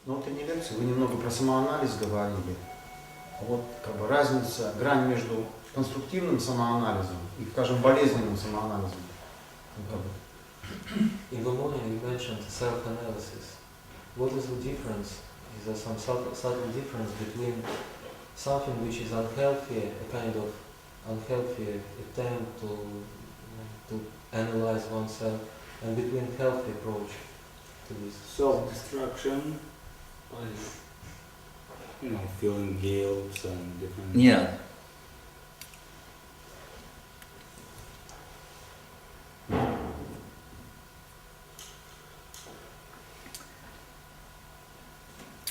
Ну, это не лекция, вы немного про самоанализ говорили. Вот как бы разница, грань между конструктивным самоанализом и, скажем, болезненным самоанализом. In the morning you mentioned self-analysis. What is the difference? Is there some subtle difference between something which is unhealthy, a kind of unhealthy attempt to analyze oneself, and between healthy approach to this? Self-destruction, feeling guilt and different... Yeah.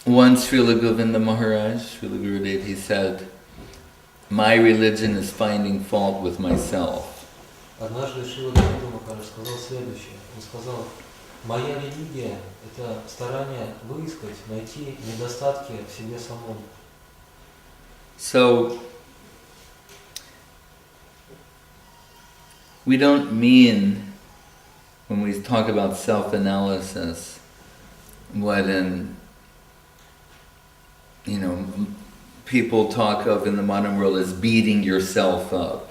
Once Srila Govinda Maharaj, Srila Gurudev, he said, "My religion is finding fault with myself." Однажды Шрила Говинда Махарадж сказал следующее. Он сказал: «Моя религия – это старание выискать, найти недостатки в себе самом». So, we don't mean, when we talk about self-analysis, what people talk of in the modern world as beating yourself up.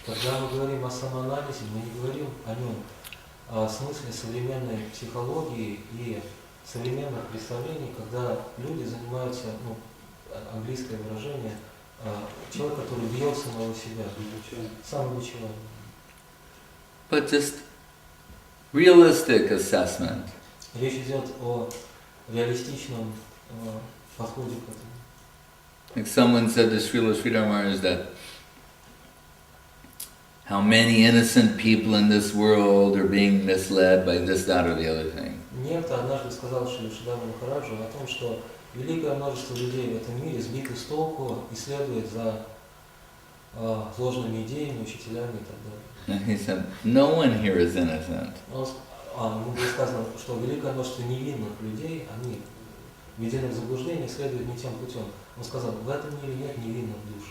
Когда мы говорим о самоанализе, мы не говорим о нем в смысле современной психологии и современных представлений, когда люди занимаются, английское выражение, человек, который бьет самого себя, самобичевание. But just realistic assessment. Речь идет о реалистичном подходе к этому. Like someone said to Шрилы Шридхара Махараджа that how many innocent people in this world are being misled by this, that, or the other thing. Некто однажды сказал Шрилы Шридхара Махараджу о том, что великое множество людей в этом мире сбиты с толку и следует за ложными идеями, учителями и так далее. And he said, no one here is innocent. Ему было сказано, что великое множество невинных людей, они введены в заблуждение и следуют не тем путем. Он сказал, в этом мире нет невинных душ.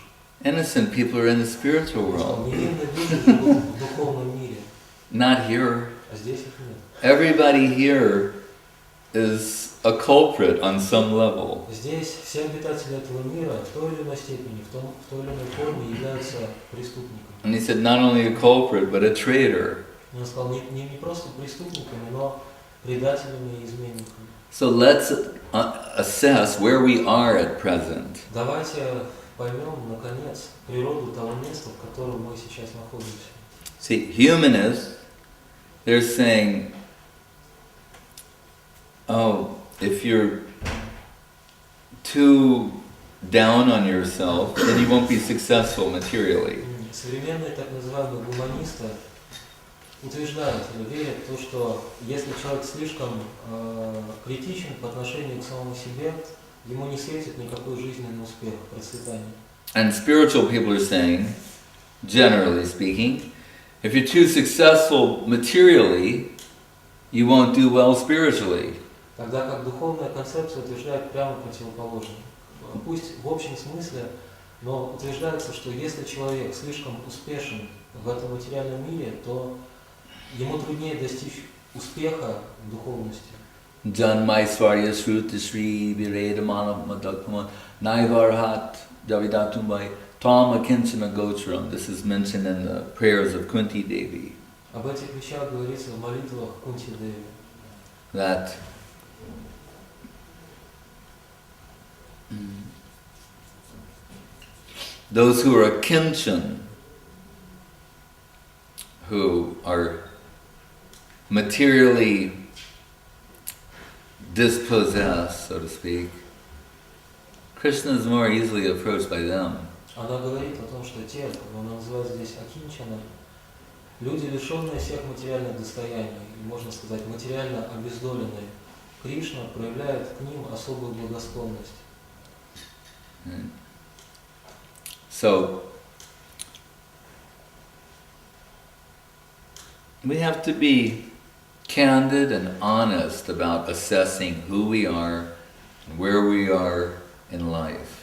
Innocent people are in the spiritual world. Невинные души живут в духовном мире. Not here. А здесь их нет. Everybody here is a culprit on some level. Здесь все обитатели этого мира в той или иной степени, в той или иной форме являются преступниками. And he said not only a culprit, but a traitor. Он сказал, не просто преступниками, но предателями и изменниками. So let's assess where we are at present. Давайте поймем, наконец, природу того места, в котором мы сейчас находимся. See, humanists, they're saying, oh, if you're too down on yourself, then you won't be successful materially. Современные так называемые гуманисты утверждают или верят в то, что если человек слишком критичен по отношению к самому себе, ему не светит никакой жизненный успех, процветание. And spiritual people are saying, generally speaking, if you're too successful materially, you won't do well spiritually. Тогда как духовная концепция утверждает прямо противоположное. Пусть в общем смысле, но утверждается, что если человек слишком успешен в этом материальном мире, то ему труднее достичь успеха в духовности. Janmai svarya shruta shri viredamana madakama naivarhat javidatumbai tama kinchana gocharam. This is mentioned in the prayers of Kunti Devi. Об этих вещах говорится в молитвах Кунти Деви. That those who are kinchan, who are materially dispossessed, so to speak, Krishna is more easily approached by them. Она говорит о том, что те, кого она называет здесь акинчана, люди, лишенные всех материальных достояний, и, можно сказать, материально обездоленные, Кришна проявляет к ним особую благосклонность. So, we have to be candid and honest about assessing who we are and where we are in life.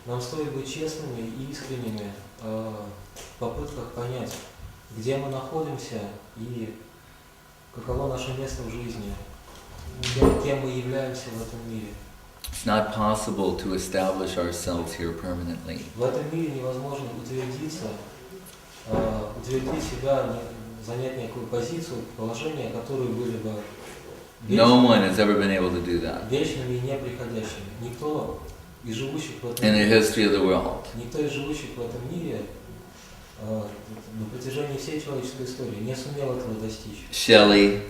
Нам стоит быть честными и искренними в попытках понять, где мы находимся и каково наше место в жизни, кем мы являемся в этом мире. It's not possible to establish ourselves here permanently. В этом мире невозможно утвердиться, утвердить себя, занять некую позицию, положение, которые были бы No one has ever been able to do that вечными и неприходящими. Никто из живущих в этом in the мире, history of the world. никто из живущих в этом мире на протяжении всей человеческой истории не сумел этого достичь. Shelley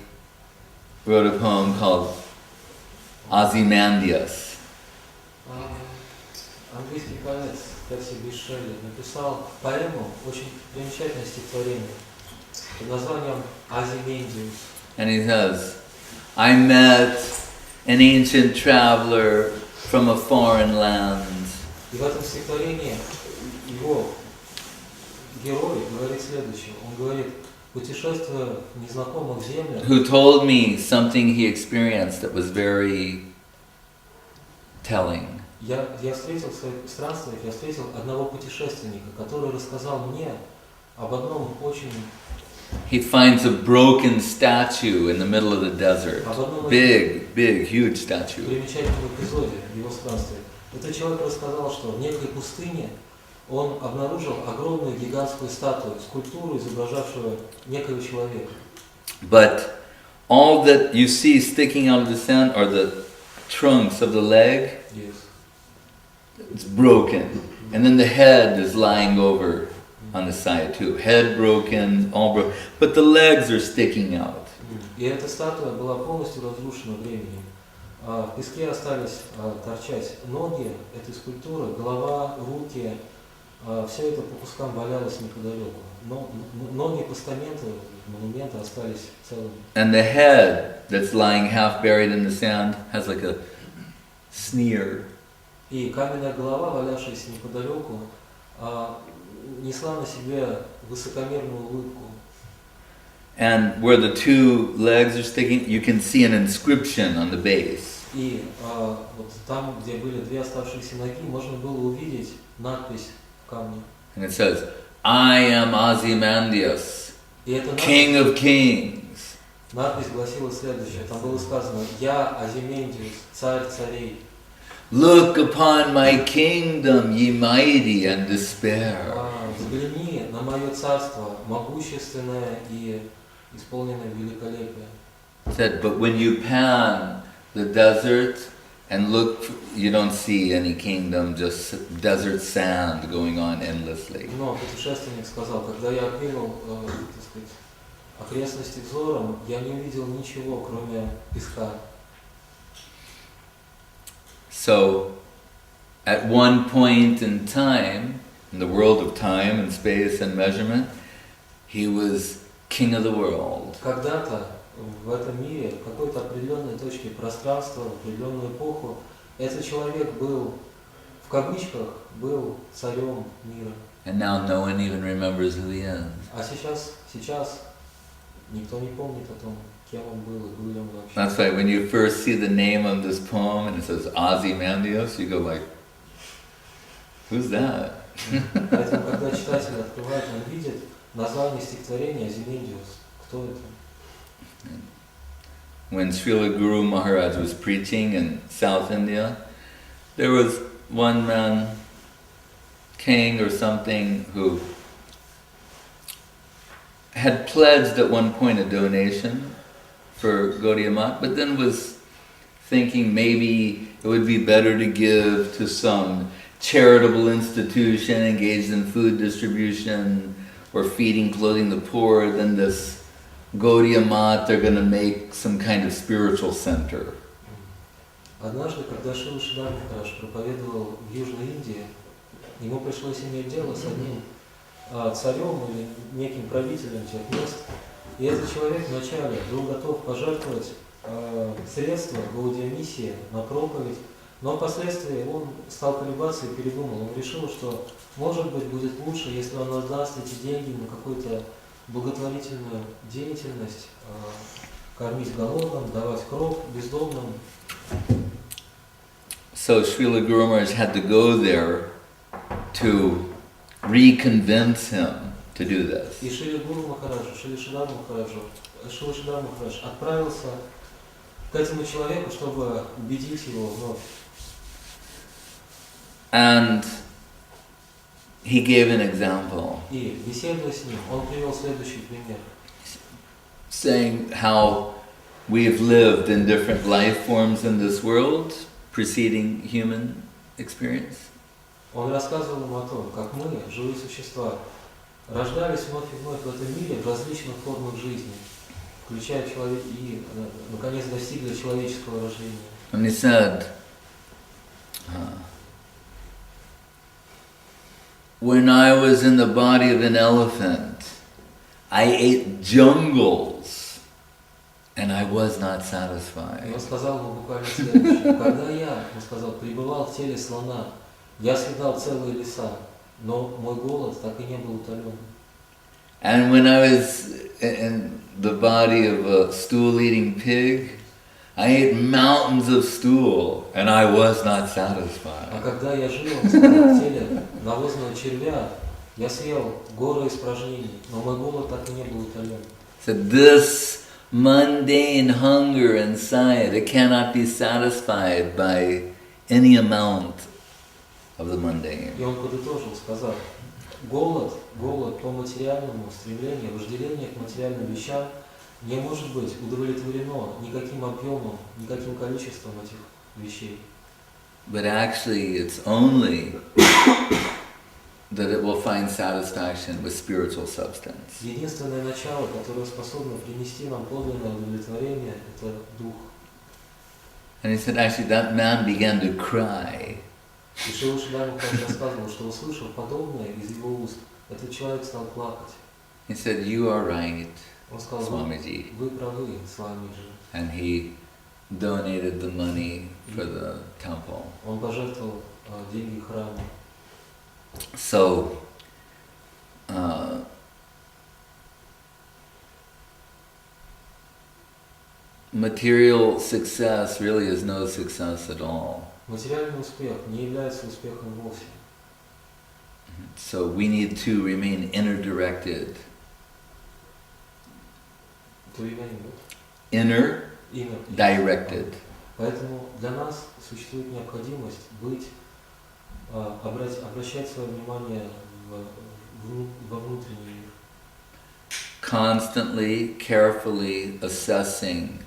wrote a poem called Azimendиус. Английский поэт Перси Шелли написал поэму, очень примечательное стихотворение под названием Азимендиус. And he says, I met an ancient traveler from a foreign land И в этом стихотворении его герой говорит следующее. Он говорит, путешествуя в незнакомых землях, who told me something he experienced that was very telling. я встретил в своих странствиях, я встретил одного путешественника, который рассказал мне об одном очень He finds a broken statue in the middle of the desert. Big, huge statue. примечательном эпизоде в его странствиях. Этот человек рассказал, что в некой пустыне он обнаружил огромную гигантскую статую, скульптуру, изображавшую некого человека. But all that you see sticking out of the sand are the trunks of the leg. Yes. It's broken. And then the head is lying over on the side too. Head broken, all broken. But the legs are sticking out. И эта статуя была полностью разрушена временем. В песке остались торчать ноги этой скульптуры, голова, руки. Все это по кускам валялось неподалеку. Но ноги постамента, монумента остались целыми. And the head that's lying half buried in the sand has like a sneer. И каменная голова, валявшаяся неподалеку, несла на себе высокомерную улыбку. And where the two legs are sticking, you can see an inscription on the base. И вот там, где были две оставшиеся ноги, можно было увидеть надпись в камне. And it says, I am Azimendиус, King of Kings. Надпись гласила следующее. Там было сказано: «Я Азимендиус, царь царей». Look upon my kingdom, ye mighty, and despair. Взгляни на мое царство, могущественное и исполненное великолепия. Said, but when you pan the desert and look, you don't see any kingdom, just desert sand going on endlessly. Но путешественник сказал, когда я окинул, так сказать, окрестности взором, я не увидел ничего, кроме песка. So, at one point in time, in the world of time and space and measurement, he was king of the world. Когда-то в этом мире, в какой-то определенной точке пространства, в определенную эпоху, этот человек был, в кавычках, был царем мира. And now no one even remembers who he is. А сейчас никто не помнит о том, кем он был и был ли он вообще. That's why when you first see the name of this poem and it says Azimendиус, you go like, who's that? Поэтому, когда читатель открывает, он видит название стихотворения Азимендиус. Кто это? When Srila Guru Maharaj was preaching in South India, there was one man, king or something, who had pledged at one point a donation for Gaudiya Math, but then was thinking maybe it would be better to give to some charitable institution engaged in food distribution or feeding, clothing the poor than this Gaudiya Math. They're going to make some kind of spiritual center. Однажды, когда Шрила Шридхара Махараджа проповедовал в Южной Индии, ему пришлось иметь дело с одним царем или неким правителем тех мест. И этот человек вначале был готов пожертвовать средства Гаудия миссии на проповедь, но впоследствии он стал колебаться и передумал. Он решил, что может быть будет лучше, если он отдаст эти деньги на какую-то благотворительную деятельность, кормить голодным, давать кров бездомным. So Srila Guru Maharaj had to go there to reconvince him to do this. И Шрила Гуру Махараджа, Шрила Шридхара Махараджа отправился к этому человеку, чтобы убедить его вновь. And he gave an example, И беседуя с ним, он привел следующий пример. saying how we've lived in different life forms in this world, preceding human experience. Он рассказывал им о том, как мы, живые существа, рождались вновь и вновь в этом мире в различных формах жизни, включая человек и, наконец, достигли человеческого рождения. And he said, when I was in the body of an elephant, I ate jungles, and I was not И satisfied. он сказал ему буквально следующее. Когда я, он сказал, пребывал в теле слона, я съедал целые леса, но мой голод так и не был утолен. And when I was in the body of a stool-eating pig, I ate mountains of stool, and I was not А satisfied. когда я жил, он сказал, в теле навозного червя, я съел горы испражнений, но мой голод так и не был утолен. So this mundane hunger inside, it cannot be satisfied by any amount of the mundane. И он подытожил, сказав, голод по материальному стремлению, вожделение к материальным вещам не может быть удовлетворено никаким объемом, никаким количеством этих вещей. But actually it's only that it will find satisfaction with spiritual substance. Единственное начало, которое способно принести нам подлинное удовлетворение, это дух. And he said actually that man began to cry. И Шрила Шридхара Махараджа рассказывал, что услышав подобное из его уст, этот человек стал плакать. He said, "You are right, Он сказал, Swamiji." вы правы, Свамиджи. And he donated the money for the temple. Он пожертвовал деньги храму. So, material success really is no success at all. Материальный успех не является успехом вовсе. So we need to remain inner-directed. To remain what? Inner-directed. Поэтому для нас существует необходимость быть, обращать свое внимание во внутренний мир. Constantly, carefully assessing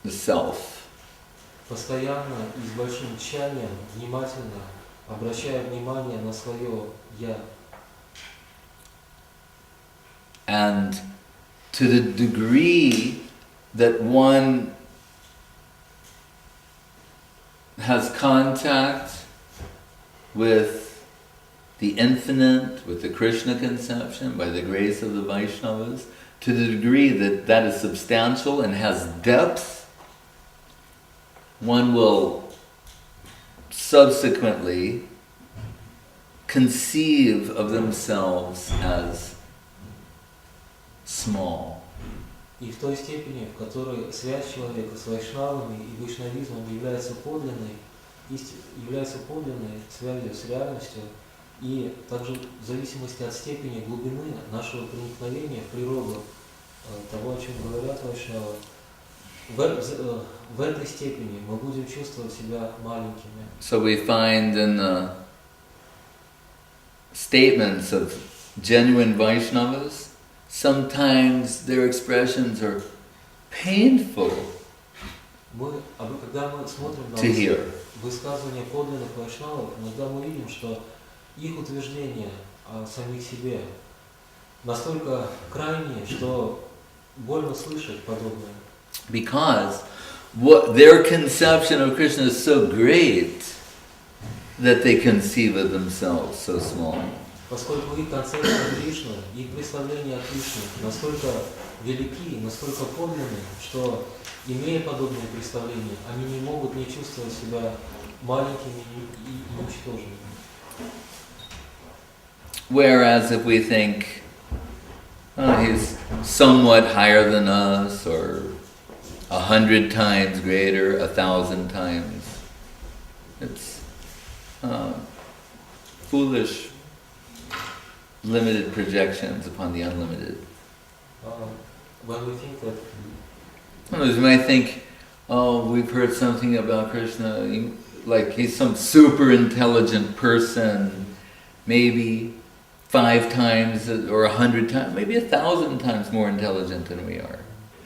the self. Постоянно и с большим тщанием, внимательно обращая внимание на свое «я». And to the degree that one has contact with the infinite, with the Krishna conception, by the grace of the Vaishnavas, to the degree that that is substantial and has depth, one will subsequently conceive of themselves as small. И в той степени, в которой связь человека с вайшнавами и вайшнавизмом является подлинной связью с реальностью, и также в зависимости от степени глубины нашего проникновения в природу того, о чем говорят вайшнавы, в этой степени мы будем чувствовать себя маленькими. So we find in the statements of genuine Vaishnavas, sometimes their expressions are painful Когда мы смотрим на to hear. высказывания подлинных вайшнавов, иногда мы видим, что их утверждения о самих себе настолько крайние, что больно слышать подобное. Because what their conception of Krishna is so great that they conceive of themselves so small. Поскольку их концепция Кришны, их представления о Кришне настолько велики, настолько подлинны, что, имея подобные представления, они не могут не чувствовать себя маленькими и ничтожными. Whereas if we think, oh, he's somewhat higher than us, or 100 times greater, 1,000 times, it's foolish, limited projections upon the unlimited. When we think that Others might think, oh, we've heard something about Krishna, like he's some super intelligent person, maybe 5 times or 100 times, maybe 1,000 times more intelligent than we are.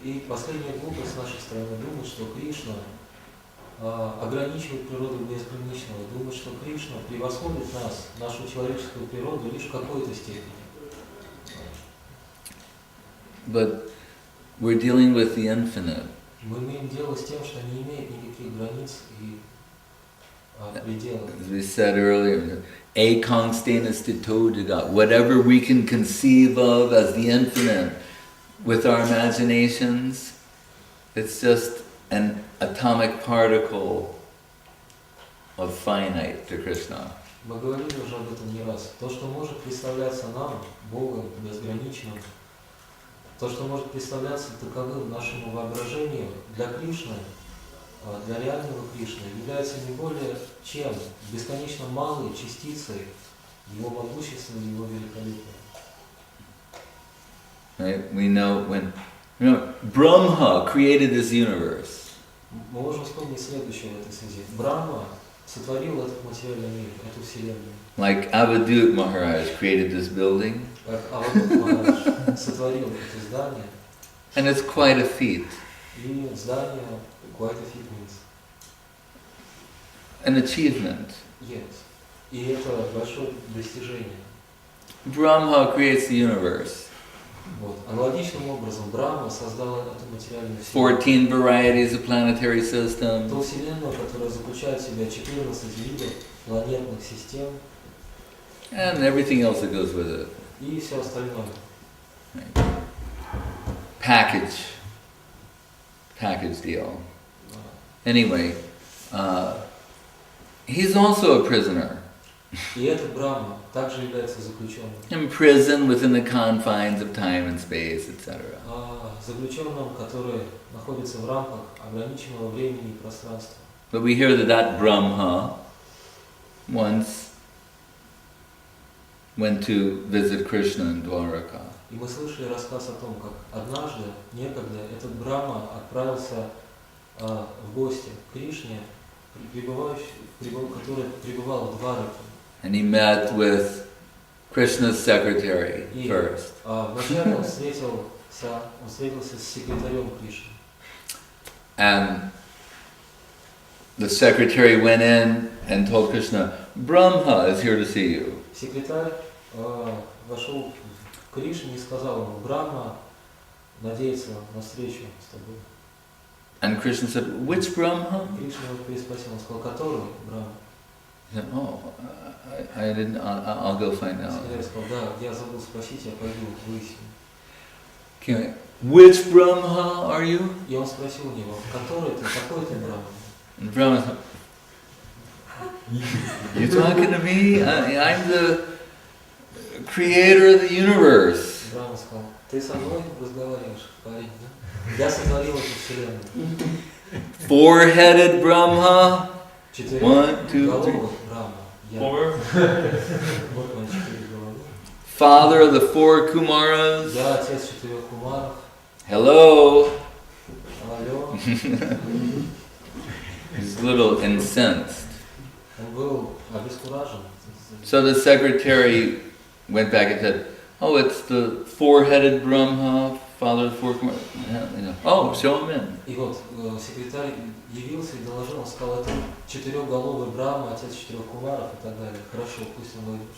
И последняя глупость с нашей стороны думать, что Кришна ограничивает природу бесконечного, думать, что Кришна превосходит нас, нашу человеческую природу, лишь в какой-то степени. But we're dealing with the infinite. Мы имеем дело с тем, что не имеет никаких границ и пределов. As we said earlier, ekang sthenastito jagat, whatever we can conceive of as the infinite with our imaginations, it's just an atomic particle of finite to Krishna. Мы говорили уже об этом не раз. То, что может представляться нам, Богом, безграничным, то, что может представляться таковым нашему воображению, для Кришны, для реального Кришны, является не более чем бесконечно малой частицей Его могущества и Его великолепия. Right? We know when Brahma created this universe. Мы можем вспомнить следующее в этой связи. Брахма сотворил этот материальный мир, эту вселенную. Like Avadut Maharaj created this building. Как Авадут Махарадж сотворил это здание. And it's quite a feat. И здание quite a feat means. An achievement. Yes. И это большое достижение. Brahma creates the universe. Вот. Аналогичным образом Брахма создала эту материальную вселенную. 14 varieties of planetary systems. Ту вселенную, которая заключает в себя 14 видов планетных систем. And everything else that goes with it. И все остальное. Right. Package deal. Anyway, he's also a prisoner. И этот Брахма также является заключенным. Imprisoned within the confines of time and space, etc. Заключенным, который находится в рамках ограниченного времени и пространства. But we hear that Brahma once went to visit Krishna in Dwaraka. И мы слышали рассказ о том, как однажды, некогда, этот Брахма отправился в гости к Кришне, который пребывал в Двараке. And he met with Krishna's secretary first. Вначале он встретился с секретарем Кришны. And the secretary went in and told Krishna, Brahma is here to see you. Секретарь вошел к Кришне и сказал ему, Брахма надеется на встречу с тобой. And Krishna said, which Brahma? Кришна его переспросил, он сказал, который Брахма? He said, oh, I didn't, I'll go find out. Секретарь сказал, да, я забыл спросить, я пойду выясню. Okay. Which Brahma are you? И он спросил у него, который ты, какой ты Брахма? And Brahma said, you talking to me? I'm the creator of the universe. Брахма сказал, ты со мной разговариваешь, парень, да? Я сотворил эту вселенную. Four-headed Brahma. 1, 2, 3. Брахма. 4. Вот мои 4 головы. Father of the 4 Kumaras. Я отец 4 кумаров. Hello. Алло. He's a little incensed. Он был обескуражен. So the secretary went back and said, oh, it's the 4-headed Brahma, father of the 4 Kumaras. Oh, show him in. И вот секретарь явился и доложил, он сказал, это 4-головый Брахма, отец 4 кумаров и так далее. Хорошо, пусть он выйдет.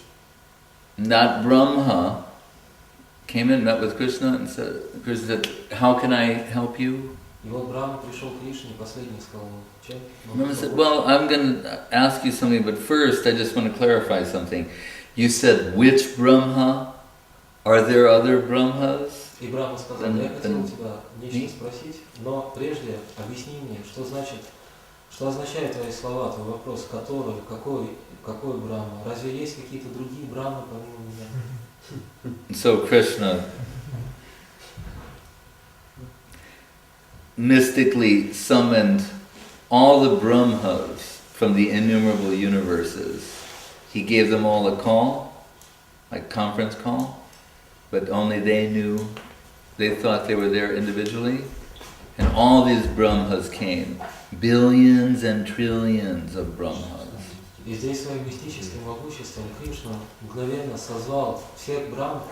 That Brahma came in, met with Krishna, and said, Krishna said, how can I help you? И вот Брахма пришел к Кришне, последний сказал, чем? Brahma said, well, I'm going to ask you something, but first I just want to clarify something. You said, which Brahma? Are there other Brahmas? И Брахма сказал, я хотел у тебя нечто спросить, но прежде объясни мне, что означают твои слова, твой вопрос, который, какой Брахма? Разве есть какие-то другие Брахмы помимо меня? So Krishna mystically summoned all the Brahmas from the innumerable universes. He gave them all a call, like conference call, but only they knew, they thought they were there individually. And all these Brahmas came. Billions and trillions of Brahmas. И здесь своим мистическим могуществом Кришна мгновенно созвал всех Брахм,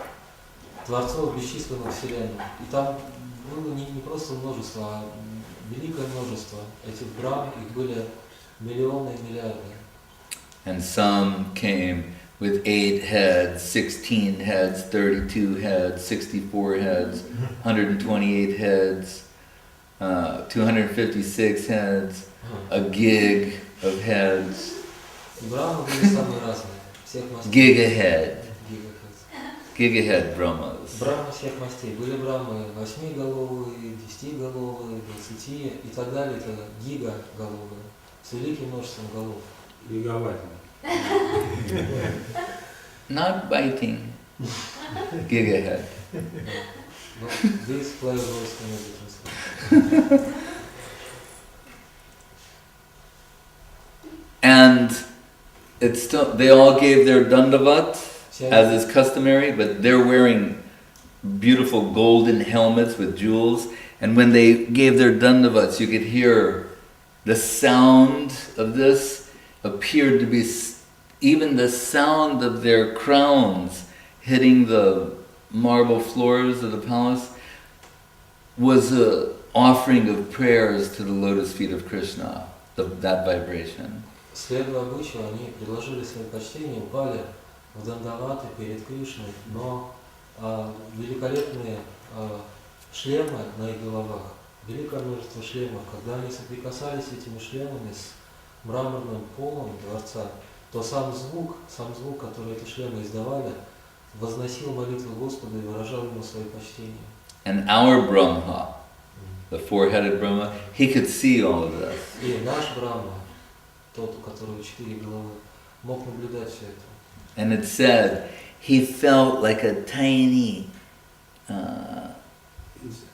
творцов бесчисленных вселенных. И там было не просто множество, а великое множество этих Брахм, их были миллионы и миллиарды. And some came with 8 heads, 16 heads, 32 heads, 64 heads, 128 heads, 256 heads, a gig of heads. Брахмы были самые разные, всех мастей. Gigahead. Gigahead Brahmas. Брахмы всех мастей. Были Брахмы 8-головые, 10-головые, 20 и так далее. Это гига-головые, с великим множеством голов. Гигаваттами. Not biting. Gigahead. But this play voice can be translated. And it's still, they all gave their dandavat, as is customary, but they're wearing beautiful golden helmets with jewels. And when they gave their dandavats, you could hear the sound of this appeared to be even the sound of their crowns hitting the marble floors of the palace was an offering of prayers to the lotus feet of Krishna, that vibration. Следуя обычаю, они предложили свои почтения, упали в дандаваты перед Кришной, но великолепные шлемы на их головах, великое множество шлемов, когда они соприкасались с этими шлемами, с мраморным полом дворца, то сам звук, который эти шлемы издавали, возносил молитву Господу и выражал ему свои почтения. And our Brahma, the four-headed Brahma, he could see all of this. И наш Брахма, тот, у которого 4 головы, мог наблюдать все это. And it said he felt like a tiny,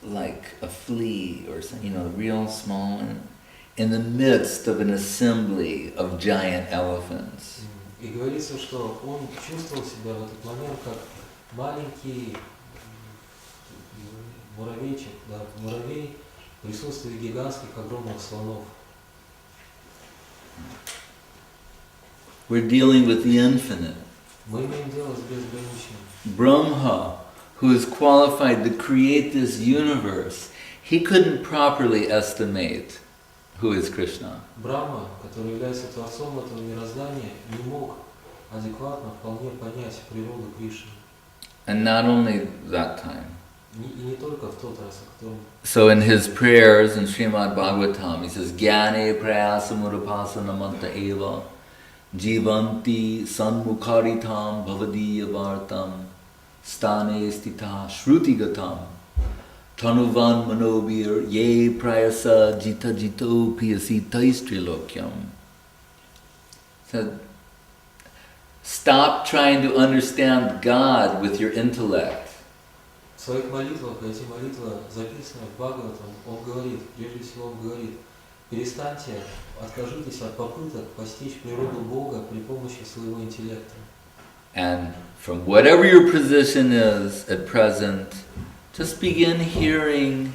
like a flea or something, real small one, in the midst of an assembly of giant elephants. И говорится, что он чувствовал себя в этот момент как маленький муравейчик, муравей в присутствии гигантских огромных слонов. We're dealing with the infinite. Мы имеем дело с безграничным. Brahma, who is qualified to create this universe, he couldn't properly estimate who is Krishna. Брахма, который является творцом этого мироздания, не мог адекватно вполне понять природу Кришны. And not only that time. И не только в тот раз, о котором... So in his prayers in Srimad Bhagavatam, he says, Gyane prayasamurupasana eva jivanti sanmukharitam bhavadiya vartam stane stita shrutigatam tanuvan manobir ye prayasa jita jito piyasi taistrilokyam. So, stop trying to understand God with your intellect. В своих молитвах, эти молитвы записаны в Бхагаватам, он говорит, прежде всего он говорит, перестаньте, откажитесь от попыток постичь природу Бога при помощи своего интеллекта. And from whatever your position is at present, just begin hearing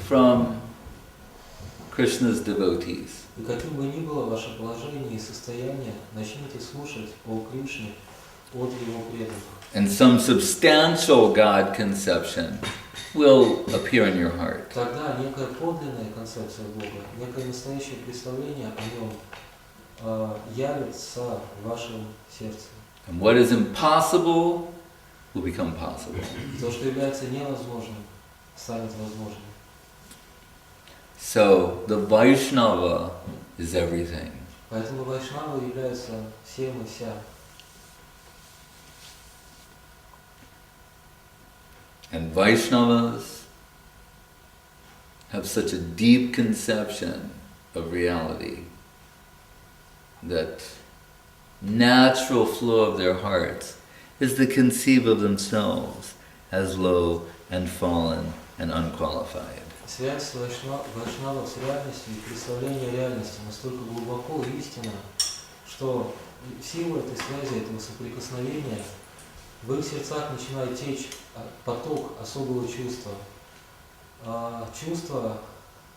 from Krishna's devotees. И каким бы ни было ваше положение и состояние, начните слушать о Кришне от его преданных. And some substantial God conception will appear in your heart. Тогда некая подлинная концепция Бога, некое настоящее представление о нем явится в вашем сердце. And what is impossible will become possible. То, что является невозможным, станет возможным. So the Vaishnava is everything. Поэтому Вайшнава является всем и вся. And Vaishnavas have such a deep conception of reality that natural flow of their hearts is to conceive of themselves as low and fallen and unqualified. Связь Вайшнавов с реальностью и представление реальности настолько глубоко и истинно, что в силу этой связи, этого соприкосновения, в их сердцах начинает течь поток особого чувства, чувства,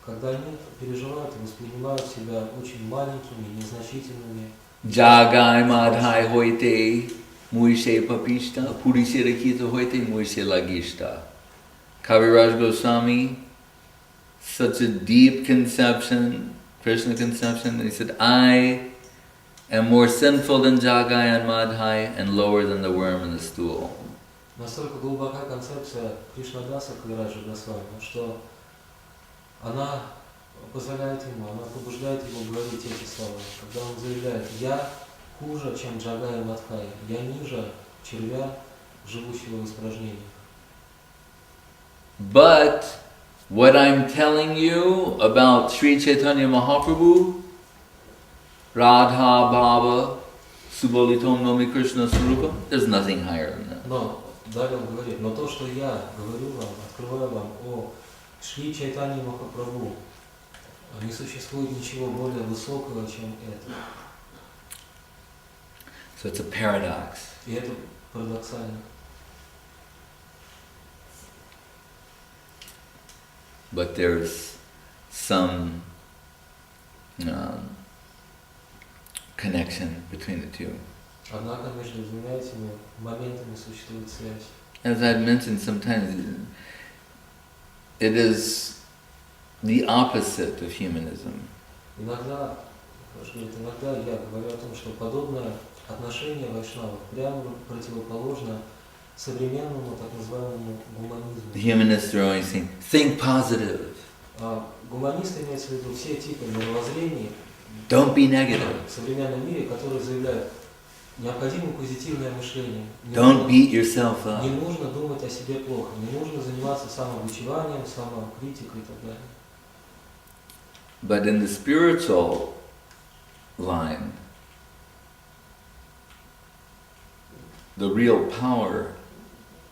когда они переживают и воспринимают себя очень маленькими, незначительными. Jagai madhai hoite muise papishta, purise rakita hoite muise lagishta. Kaviraj Goswami, such a deep conception, Krishna conception, he said, I am more sinful than Jagai and Madhai and lower than the worm in the stool. Настолько глубока концепция Кришнадаса Кавираджа Госвами, что она позволяет ему, она побуждает его говорить эти слова, когда он заявляет: «Я хуже, чем Джагай и Мадхай, я ниже червя, живущего в испражнениях». But what I'm telling you about Sri Chaitanya Mahaprabhu, Radha Bhava, Subolitom Nomi Krishna Swarupa, there's nothing higher than that. Но далее он говорит: но то, что я говорю вам, открываю вам о Шри Чайтанье Махапрабху, не существует ничего более высокого, чем это. So it's a paradox. И это парадоксально. But there's some connection between the two. Однако между двумя этими моментами существует связь. As I've mentioned sometimes, it is the opposite of humanism. Иногда я говорю о том, что подобное отношение вайшнавов прямо противоположно современному так называемому гуманизму. The humanists are always saying, think positive. Гуманисты имеются в виду все типы мировоззрений Don't be negative. в современном мире, которые заявляют: необходимо позитивное мышление. Don't beat yourself up. Не нужно думать о себе плохо, не нужно заниматься самобичеванием, самокритикой и так далее. But in the spiritual line, the real power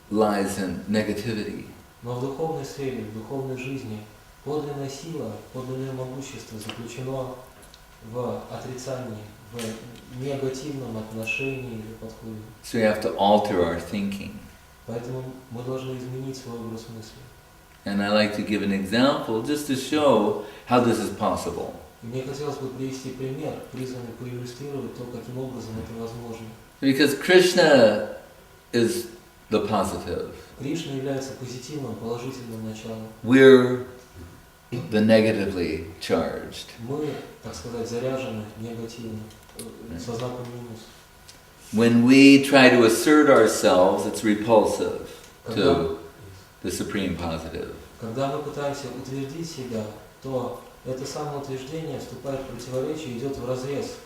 lies in negativity. Но в духовной сфере, в духовной жизни подлинная сила, подлинное могущество заключено в отрицании, в негативном отношении или подходе. So we have to alter our thinking. Поэтому мы должны изменить свой образ мысли. And I like to give an example just to show how this is possible. И мне хотелось бы привести пример, призванный проиллюстрировать то, каким образом это возможно. Because Krishna is the positive. Кришна является позитивным, положительным началом. We're the negatively charged. Мы, так сказать, заряжены негативно, со знаком минус. When we try to assert ourselves, it's repulsive to the supreme positive. Когда мы пытаемся утвердить себя, то это самоутверждение вступает в противоречие, идет вразрез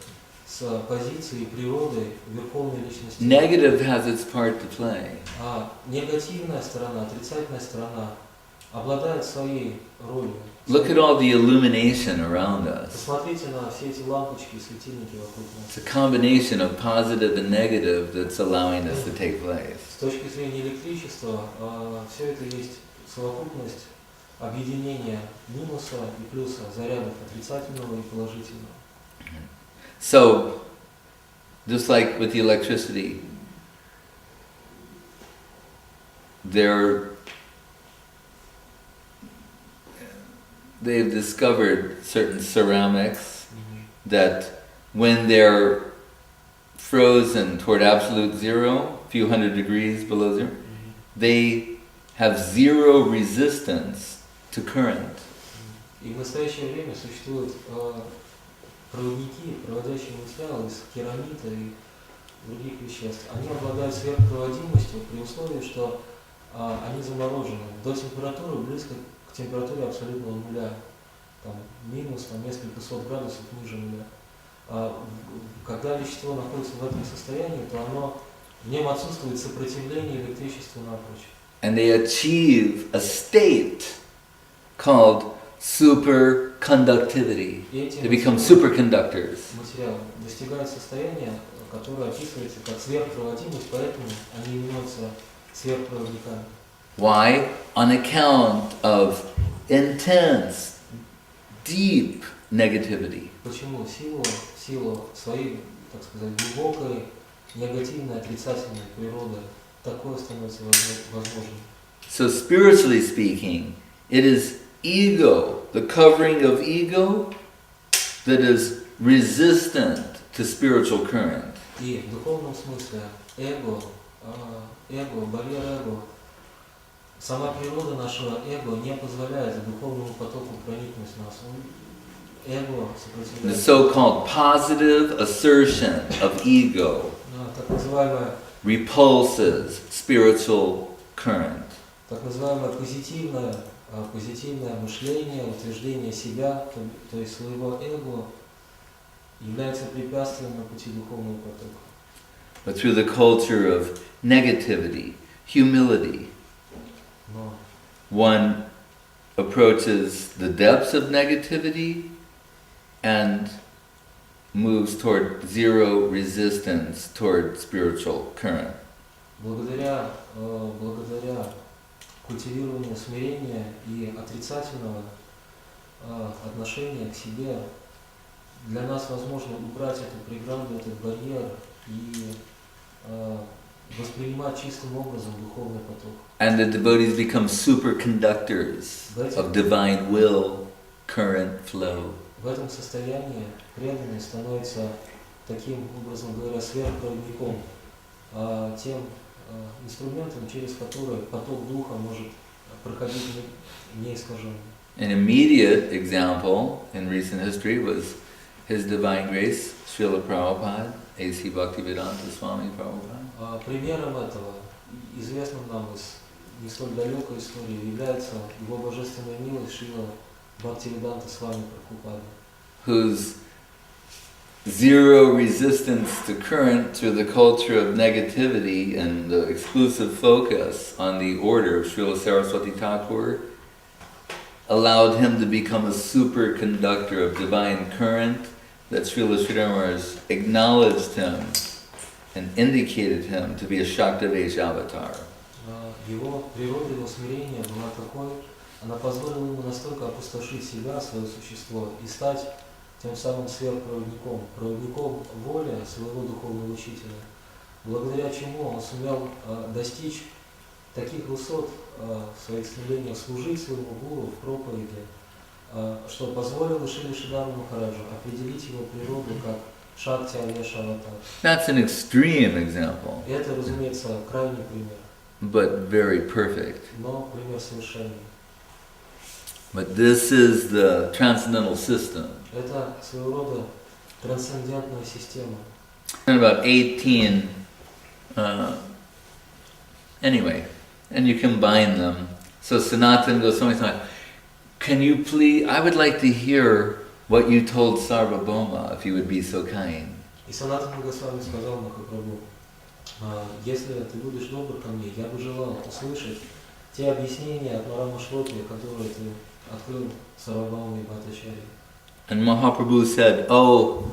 с позицией природы верховной личности. Negative has its part to play. А негативная сторона, отрицательная сторона обладает своей ролью. Look at all the illumination around us. Посмотрите на все эти лампочки и светильники вокруг нас. It's a combination of positive and negative that's allowing this to take place. С точки зрения электричества, все это есть совокупность объединения минуса и плюса, зарядов отрицательного и положительного. So, just like with the electricity, they've discovered certain ceramics that when they're frozen toward absolute zero, a few hundred degrees below zero, they have zero resistance to current. И в настоящее время существуют проводники, проводящие материалы из керамита и других веществ. Они обладают сверхпроводимостью при условии, что они заморожены до температуры близко к температуре абсолютного нуля, там, минус несколько сот градусов ниже нуля. Когда вещество находится в этом состоянии, то в нем отсутствует сопротивление электричеству напрочь. And they achieve a state called superconductivity. They become superconductors. Материал достигает состояния, которое описывается как сверхпроводимость, поэтому они именуются сверхпроводниками. Why? On account of intense, deep negativity. Почему? Силу своей, так сказать, глубокой, негативной, отрицательной природы такое становится возможным. So spiritually speaking, It is ego, the covering of ego, that is resistant to spiritual current. И в духовном смысле эго, барьер эго, сама природа нашего эго не позволяет духовному потоку проникнуть в нас. Эго The сопротивляется. so-called positive assertion of ego Так называемое spiritual current. так называемое позитивное мышление, утверждение себя, то есть своего эго, является препятствием на пути духовного потока. But through the culture of negativity, humility, Но one approaches the depths of negativity and moves toward zero resistance toward spiritual current. благодаря культивированию смирения и отрицательного отношения к себе, для нас возможно убрать эту преграду, этот барьер и воспринимать чистым образом духовный поток. And the devotees become superconductors of divine will, current, flow. В этом состоянии преданный становится таким образом говоря сверхпроводником, тем инструментом, через который поток духа может проходить неискаженно. An immediate example in recent history was His Divine Grace, Srila Prabhupada, A.C. Bhaktivedanta Swami Prabhupada. Примером этого, известным нам из не столь далекой истории, является его божественная милость Шрила Бхактивиданта Свами Прабхупады, whose zero resistance to current through the culture of negativity and the exclusive focus on the order of Srila Saraswati Thakur allowed him to become a superconductor of divine current, that Srila Sridhar Maharaj acknowledged him and indicated him to be a Shaktavesh avatar. Его природа, его смирение была такой, она позволила ему настолько опустошить себя, свое существо, и стать тем самым сверхпроводником, проводником воли своего духовного учителя, благодаря чему он сумел достичь таких высот в своих стремлениях служить своему гуру в проповеди, что позволило Шриле Шридхару Махараджу определить его природу как Шакти Авеш Аватар. That's an extreme example, Это, разумеется, крайний пример, but very perfect. но пример совершенный. But this is the transcendental system. Это своего рода трансцендентная система. In about 18, anyway, and you combine them. So Sanatana Goswami thought, can you please, I would like to hear what you told Sarvabhauma, if you would be so kind. И Санатана Госвами сказал Махапрабху, если ты будешь добр ко мне, я бы желал услышать те объяснения от Марама Шлоки, которые ты открыл Сарвабхауме и Бхаттачарье. And Mahaprabhu said, oh,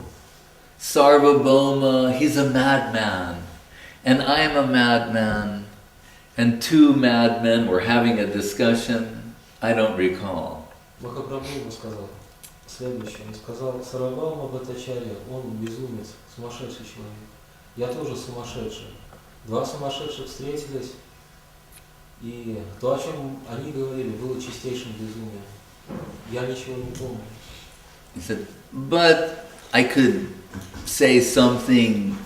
Sarvabhauma, he's a madman, and I'm a madman, and two madmen were having a discussion, I don't recall. Махапрабху ему сказал следующее. Он сказал, Сарвабхаума Бхаттачарья, он безумец, сумасшедший человек. Я тоже сумасшедший. Два сумасшедших встретились, и то, о чем они говорили, было чистейшим безумием. Я ничего не помню. He said, but I could say something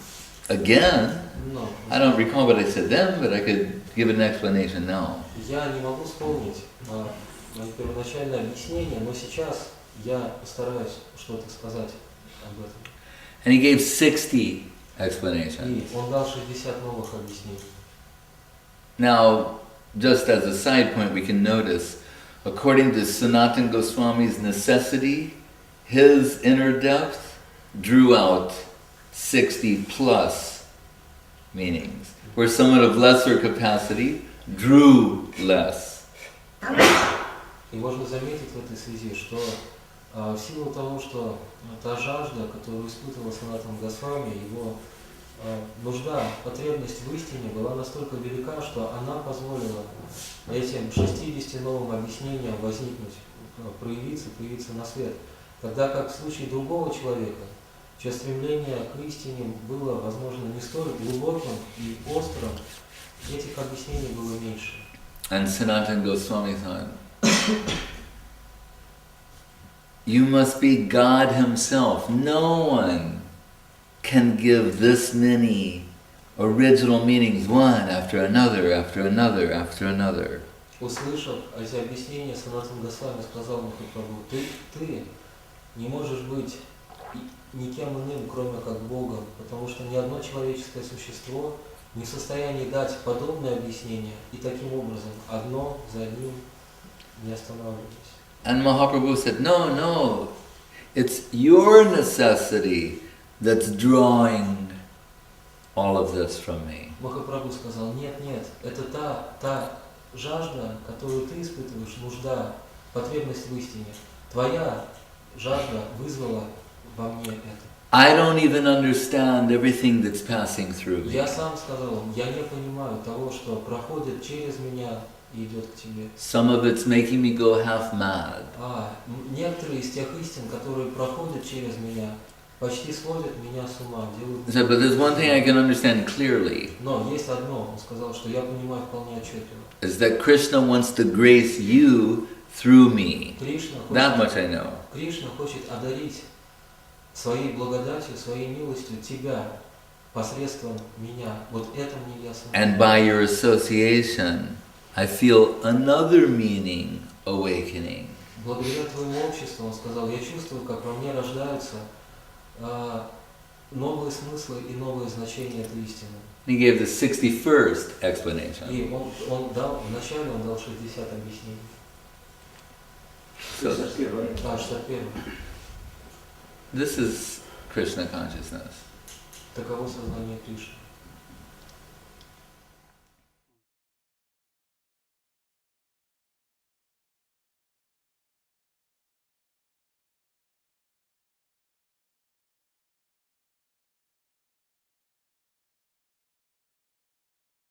again. Но I don't recall what I said then, but I could give an explanation now. я не могу вспомнить мое первоначальное объяснение, но сейчас я постараюсь что-то сказать об этом. And he gave 60 И explanations. он дал 60 новых объяснений. Now, just as a side point, we can notice, according to Sanatana Goswami's necessity, his inner depth drew out 60 plus meanings, where someone of lesser capacity drew less. И можно заметить в этой связи, что в силу того, что та жажда, которую испытывал Санатана Госвами, его нужда, потребность в истине была настолько велика, что она позволила этим 60 новым объяснениям возникнуть, появиться на свет. Тогда как в случае другого человека, чье стремление к истине было, возможно, не столь глубоким и острым, этих объяснений было меньше. And Sanatana Goswami thought, You must be God Himself. No one can give this many original meanings, one after another, after another, after another. Услышав эти объяснения, Санатана Госвами сказал Махапрабху, ты не можешь быть никем иным, кроме как Богом, потому что ни одно человеческое существо не в состоянии дать подобное объяснение, и таким образом одно за одним не останавливаясь. And Mahaprabhu said, no, it's your necessity that's drawing all of this from me. Махапрабху сказал, нет, это та жажда, которую ты испытываешь, нужда, потребность в истине. Твоя жажда вызвала во мне это. I don't even understand everything that's passing through me. Я сам сказал, я не понимаю того, что проходит через меня и идет к тебе. Some of it's making me go half mad. Некоторые из тех истин, которые проходят через меня, почти сводят меня с ума, делают. He said, but there's one thing I can understand clearly. Но есть одно, он сказал, что я понимаю вполне отчетливо. Is that Krishna wants to grace you through me. That much I know. Кришна хочет одарить своей благодатью, своей милостью тебя посредством меня. Вот это мне ясно. And by your association, I feel another meaning awakening. Благодаря твоему обществу, он сказал, я чувствую, как во мне рождаются новые смыслы и новые значения этой истины. He gave the 61st explanation. И он дал, вначале он дал 60 объяснений. 61. This is Krishna consciousness. Таково сознание Кришны.